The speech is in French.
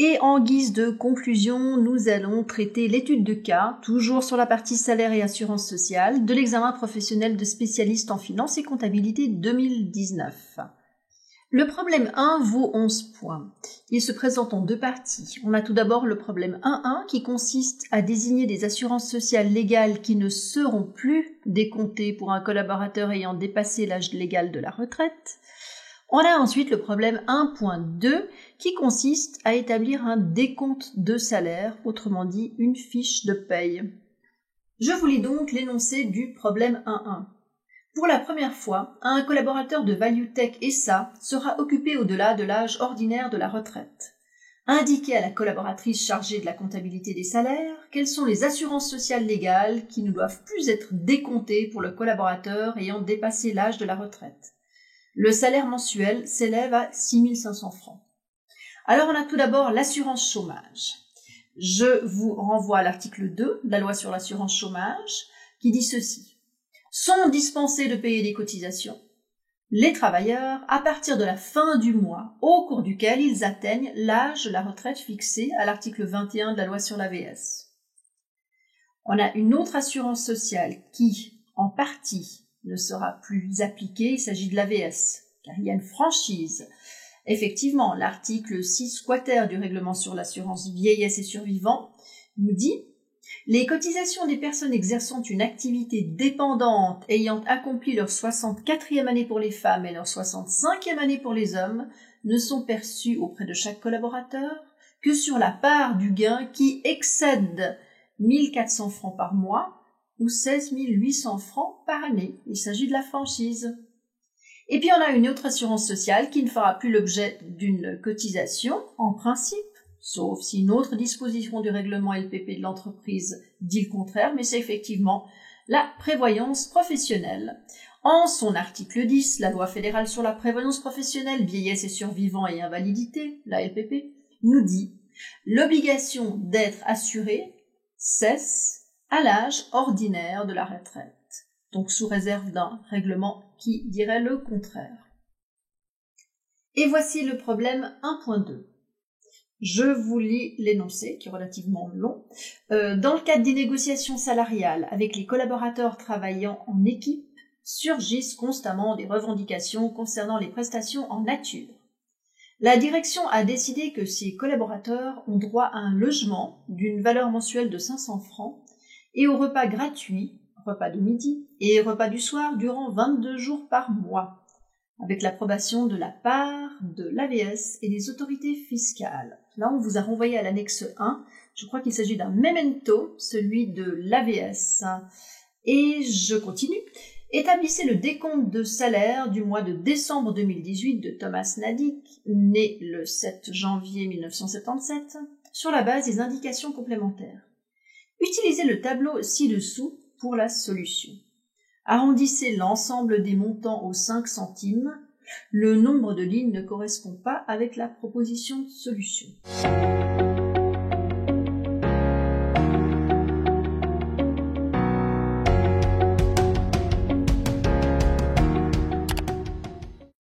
Et en guise de conclusion, nous allons traiter l'étude de cas, toujours sur la partie salaire et assurance sociale, de l'examen professionnel de spécialiste en finance et comptabilité 2019. Le problème 1 vaut 11 points. Il se présente en deux parties. On a tout d'abord le problème 1.1 qui consiste à désigner des assurances sociales légales qui ne seront plus décomptées pour un collaborateur ayant dépassé l'âge légal de la retraite. On a ensuite le problème 1.2 qui consiste à établir un décompte de salaire, autrement dit une fiche de paye. Je vous lis donc l'énoncé du problème 1.1. Pour la première fois, un collaborateur de ValueTech SA sera occupé au-delà de l'âge ordinaire de la retraite. Indiquez à la collaboratrice chargée de la comptabilité des salaires quelles sont les assurances sociales légales qui ne doivent plus être décomptées pour le collaborateur ayant dépassé l'âge de la retraite. Le salaire mensuel s'élève à 6 500 francs. Alors on a tout d'abord l'assurance chômage. Je vous renvoie à l'article 2 de la loi sur l'assurance chômage qui dit ceci. Sont dispensés de payer des cotisations les travailleurs à partir de la fin du mois au cours duquel ils atteignent l'âge de la retraite fixé à l'article 21 de la loi sur l'AVS. On a une autre assurance sociale qui, en partie, ne sera plus appliquée, il s'agit de l'AVS, car il y a une franchise. Effectivement, l'article 6 quater du règlement sur l'assurance vieillesse et survivants nous dit « Les cotisations des personnes exerçant une activité dépendante ayant accompli leur 64e année pour les femmes et leur 65e année pour les hommes ne sont perçues auprès de chaque collaborateur que sur la part du gain qui excède 1 400 francs par mois ou 16 800 francs par année. Il s'agit de la franchise. Et puis on a une autre assurance sociale qui ne fera plus l'objet d'une cotisation, en principe, sauf si une autre disposition du règlement LPP de l'entreprise dit le contraire, mais c'est effectivement la prévoyance professionnelle. En son article 10, la loi fédérale sur la prévoyance professionnelle, vieillesse et survivants et invalidité, la LPP, nous dit « L'obligation d'être assuré cesse à l'âge ordinaire de la retraite », donc sous réserve d'un règlement qui dirait le contraire. Et voici le problème 1.2. Je vous lis l'énoncé, qui est relativement long. Dans le cadre des négociations salariales avec les collaborateurs travaillant en équipe, surgissent constamment des revendications concernant les prestations en nature. La direction a décidé que ces collaborateurs ont droit à un logement d'une valeur mensuelle de 500 francs et au repas gratuit, repas de midi et repas du soir durant 22 jours par mois, avec l'approbation de la part de l'AVS et des autorités fiscales. Là, on vous a renvoyé à l'annexe 1. Je crois qu'il s'agit d'un memento, celui de l'AVS. Et je continue. Établissez le décompte de salaire du mois de décembre 2018 de Thomas Nadik, né le 7 janvier 1977, sur la base des indications complémentaires. Utilisez le tableau ci-dessous pour la solution. Arrondissez l'ensemble des montants aux 5 centimes. Le nombre de lignes ne correspond pas avec la proposition de solution.